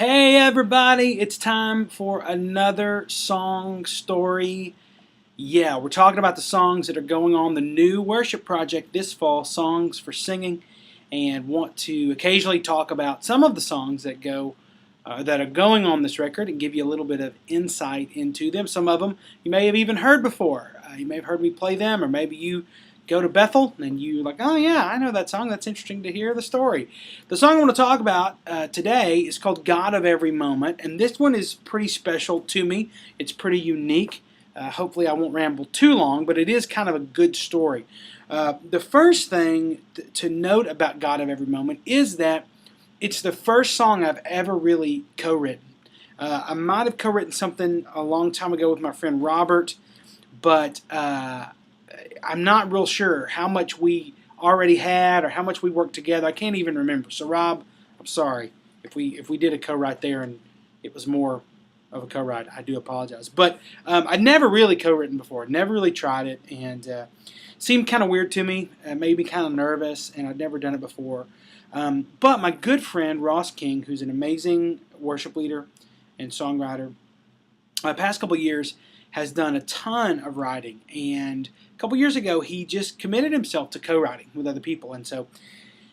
Hey everybody, it's time for another song story. Yeah, we're talking about the songs that are going on the new worship project this fall, Songs for Singing, and want to occasionally talk about some of the songs that are going on this record and give you a little bit of insight into them. Some of them you may have even heard before. You may have heard me play them, or maybe you go to Bethel and you're like, oh yeah, I know that song. That's interesting to hear the story. The song I want to talk about today is called God of Every Moment, and this one is pretty special to me. It's pretty unique. Hopefully I won't ramble too long, but it is kind of a good story. The first thing to note about God of Every Moment is that it's the first song I've ever really co-written. I might have co-written something a long time ago with my friend Robert, but I'm not real sure how much we already had or how much we worked together. I can't even remember. So Rob, I'm sorry if we did a co-write there and it was more of a co-write. I do apologize. But I'd never really co-written before. Never really tried it, and seemed kind of weird to me. Made me kind of nervous, and I'd never done it before. But my good friend Ross King, who's an amazing worship leader and songwriter, the past couple years has done a ton of writing, and a couple years ago he just committed himself to co-writing with other people, and so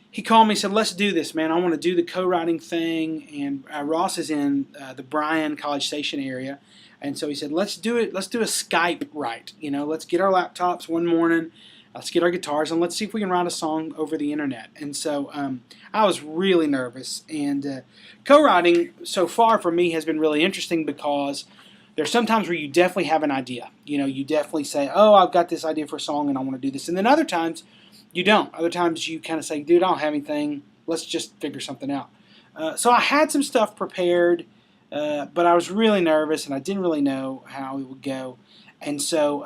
he called me and said, let's do this, man. I want to do the co-writing thing, and Ross is in the Bryan College Station area, and so he said, let's do it. Let's do a Skype write. You know, let's get our laptops one morning, let's get our guitars, and let's see if we can write a song over the internet. And so I was really nervous, and co-writing so far for me has been really interesting because there's sometimes where you definitely have an idea. You know, you definitely say, oh, I've got this idea for a song and I want to do this. And then other times you don't. Other times you kind of say, dude, I don't have anything. Let's just figure something out. So I had some stuff prepared, but I was really nervous and I didn't really know how it would go. And so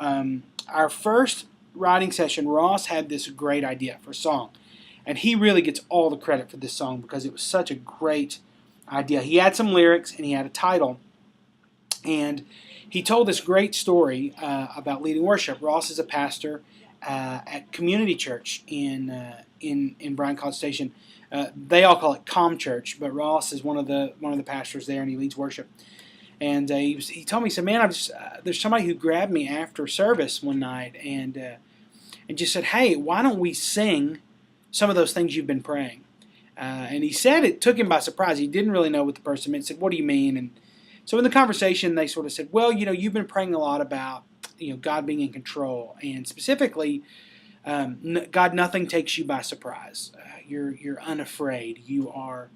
our first writing session, Ross had this great idea for a song. And he really gets all the credit for this song because it was such a great idea. He had some lyrics and he had a title. And he told this great story about leading worship. Ross is a pastor at Community Church in Bryan College Station. They all call it Com Church, but Ross is one of the pastors there, and he leads worship. And he told me, he said, "Man, there's somebody who grabbed me after service one night and just said, hey, why don't we sing some of those things you've been praying?" And he said it took him by surprise. He didn't really know what the person meant. He said, "What do you mean?" And so in the conversation, they sort of said, well, you know, you've been praying a lot about, you know, God being in control, and specifically, God, nothing takes you by surprise. You're unafraid. You are,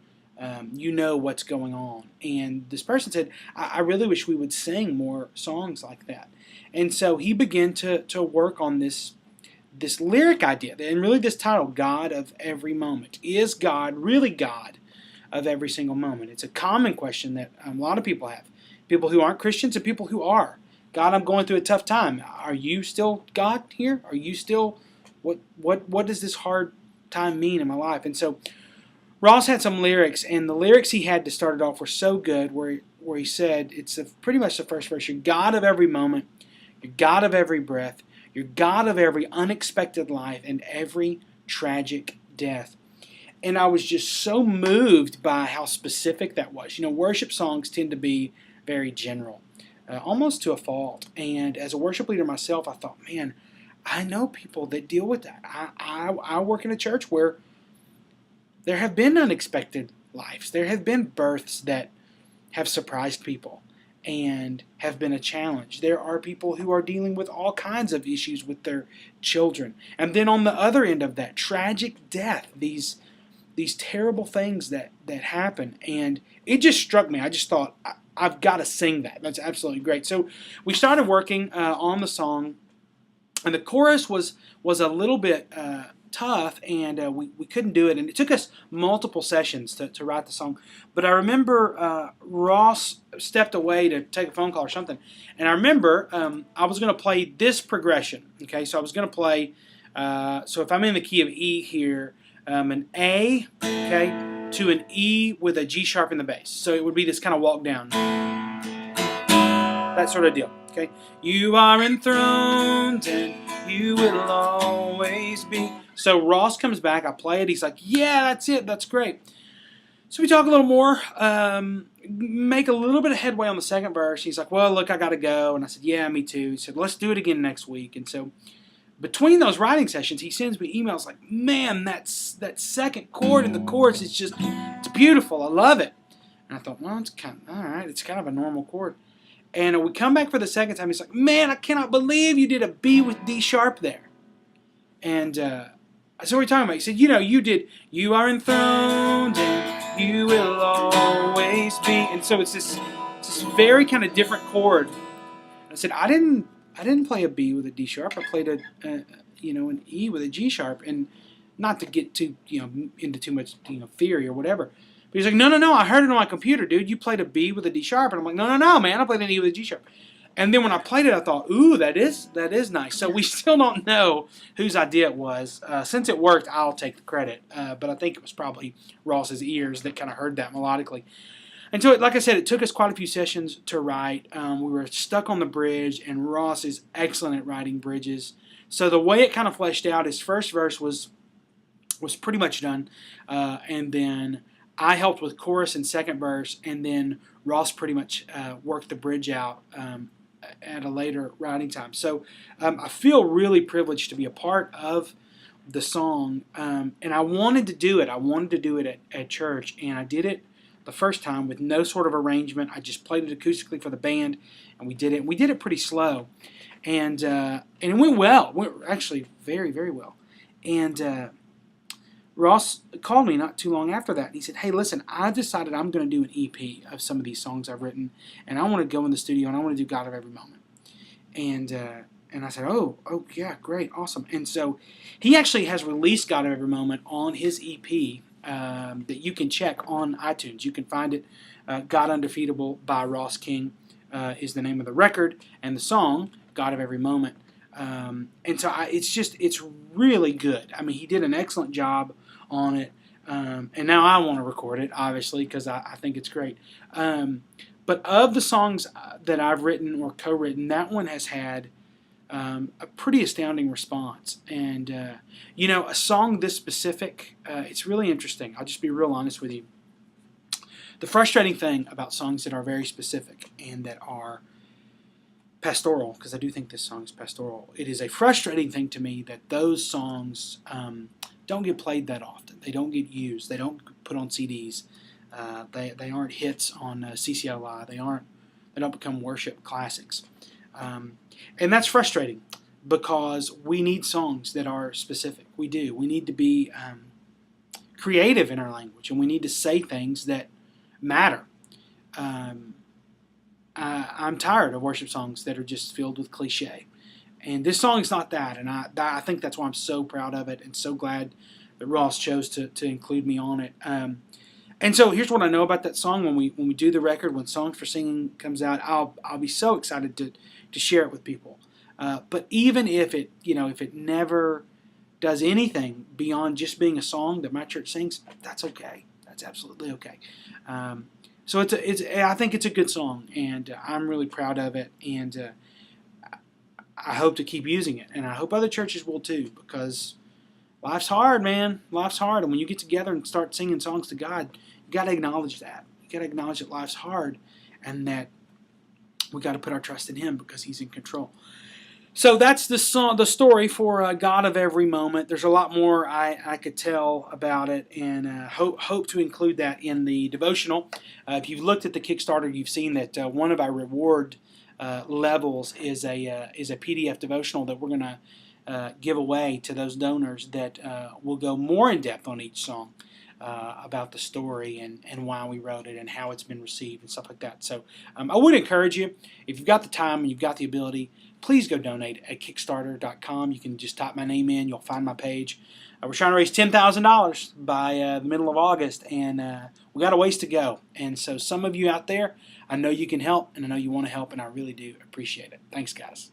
you know what's going on. And this person said, I really wish we would sing more songs like that. And so he began to work on this lyric idea, and really this title, God of Every Moment. Is God really God of every single moment? It's a common question that a lot of people have. People who aren't Christians and people who are. God, I'm going through a tough time. Are you still God here? Are you still, what does this hard time mean in my life? And so Ross had some lyrics, and the lyrics he had to start it off were so good, where he said, it's pretty much the first verse, you're God of every moment, you're God of every breath, you're God of every unexpected life and every tragic death. And I was just so moved by how specific that was. You know, worship songs tend to be very general, almost to a fault. And as a worship leader myself, I thought, man, I know people that deal with that. I work in a church where there have been unexpected lives. There have been births that have surprised people and have been a challenge. There are people who are dealing with all kinds of issues with their children. And then on the other end of that, tragic death, these terrible things that happen. And it just struck me. I just thought, I've got to sing that. That's absolutely great. So we started working on the song, and the chorus was a little bit tough, and we couldn't do it. And it took us multiple sessions to write the song. But I remember Ross stepped away to take a phone call or something. And I remember I was going to play this progression. Okay, so I was going to play, so if I'm in the key of E here, an A, okay, to an E with a G sharp in the bass. So it would be this kind of walk down. That sort of deal, okay? You are enthroned and you will always be. So Ross comes back, I play it, he's like, yeah, that's it, that's great. So we talk a little more. make a little bit of headway on the second verse. He's like, well, look, I got to go. And I said, yeah, me too. He said, let's do it again next week. And so between those writing sessions, he sends me emails like, man, that second chord in the chorus is just, it's beautiful. I love it. And I thought, well, it's kind of, all right, it's kind of a normal chord. And we come back for the second time. He's like, man, I cannot believe you did a B with D sharp there. And I said, what are you talking about? He said, you did, you are enthroned and you will always be. And so it's this very kind of different chord. I said, I didn't play a B with a D sharp. I played an E with a G sharp. And not to get too, into too much, theory or whatever. But he's like, no, I heard it on my computer, dude. You played a B with a D sharp. And I'm like, no, man, I played an E with a G sharp. And then when I played it, I thought, ooh, that is nice. So we still don't know whose idea it was. Since it worked, I'll take the credit. But I think it was probably Ross's ears that kind of heard that melodically. And so, like I said, it took us quite a few sessions to write. We were stuck on the bridge, and Ross is excellent at writing bridges. So the way it kind of fleshed out, his first verse was pretty much done. And then I helped with chorus and second verse, and then Ross pretty much worked the bridge out at a later writing time. So I feel really privileged to be a part of the song, and I wanted to do it. I wanted to do it at church, and I did it the first time with no sort of arrangement. I just played it acoustically for the band, and we did it. We did it pretty slow, and it went well. It went actually very, very well. And Ross called me not too long after that, and he said, hey, listen, I decided I'm going to do an EP of some of these songs I've written, and I want to go in the studio, and I want to do God of Every Moment. And I said, oh, yeah, great, awesome. And so he actually has released God of Every Moment on his EP that you can check on iTunes. You can find it. God Undefeatable by Ross King is the name of the record, and the song, God of Every Moment. And so it's really good. I mean, he did an excellent job on it, and now I want to record it, obviously, because I think it's great. But of the songs that I've written or co-written, that one has had a pretty astounding response. And, a song this specific, it's really interesting. I'll just be real honest with you. The frustrating thing about songs that are very specific and that are pastoral, because I do think this song is pastoral, it is a frustrating thing to me that those songs don't get played that often. They don't get used. They don't put on CDs. They aren't hits on CCLI. They don't become worship classics. And that's frustrating because we need songs that are specific. We do. We need to be creative in our language, and we need to say things that matter. I'm tired of worship songs that are just filled with cliche. And this song is not that, and I think that's why I'm so proud of it and so glad that Ross chose to include me on it. And so here's what I know about that song. When we do the record, when Songs for Singing comes out, I'll be so excited to share it with people. But even if it never does anything beyond just being a song that my church sings, that's okay. That's absolutely okay. So I think it's a good song, and I'm really proud of it, and I hope to keep using it, and I hope other churches will too, because life's hard, man. Life's hard, and when you get together and start singing songs to God, you got to acknowledge that. You got to acknowledge that life's hard, and that we got to put our trust in Him because He's in control. So that's the story for God of Every Moment. There's a lot more I could tell about it, and hope to include that in the devotional. If you've looked at the Kickstarter, you've seen that one of our reward levels is a PDF devotional that we're going to give away to those donors that will go more in depth on each song about the story and why we wrote it and how it's been received and stuff like that. So I would encourage you, if you've got the time and you've got the ability, please go donate at Kickstarter.com. You can just type my name in. You'll find my page. We're trying to raise $10,000 by the middle of August, and we got a ways to go. And so some of you out there, I know you can help, and I know you want to help, and I really do appreciate it. Thanks, guys.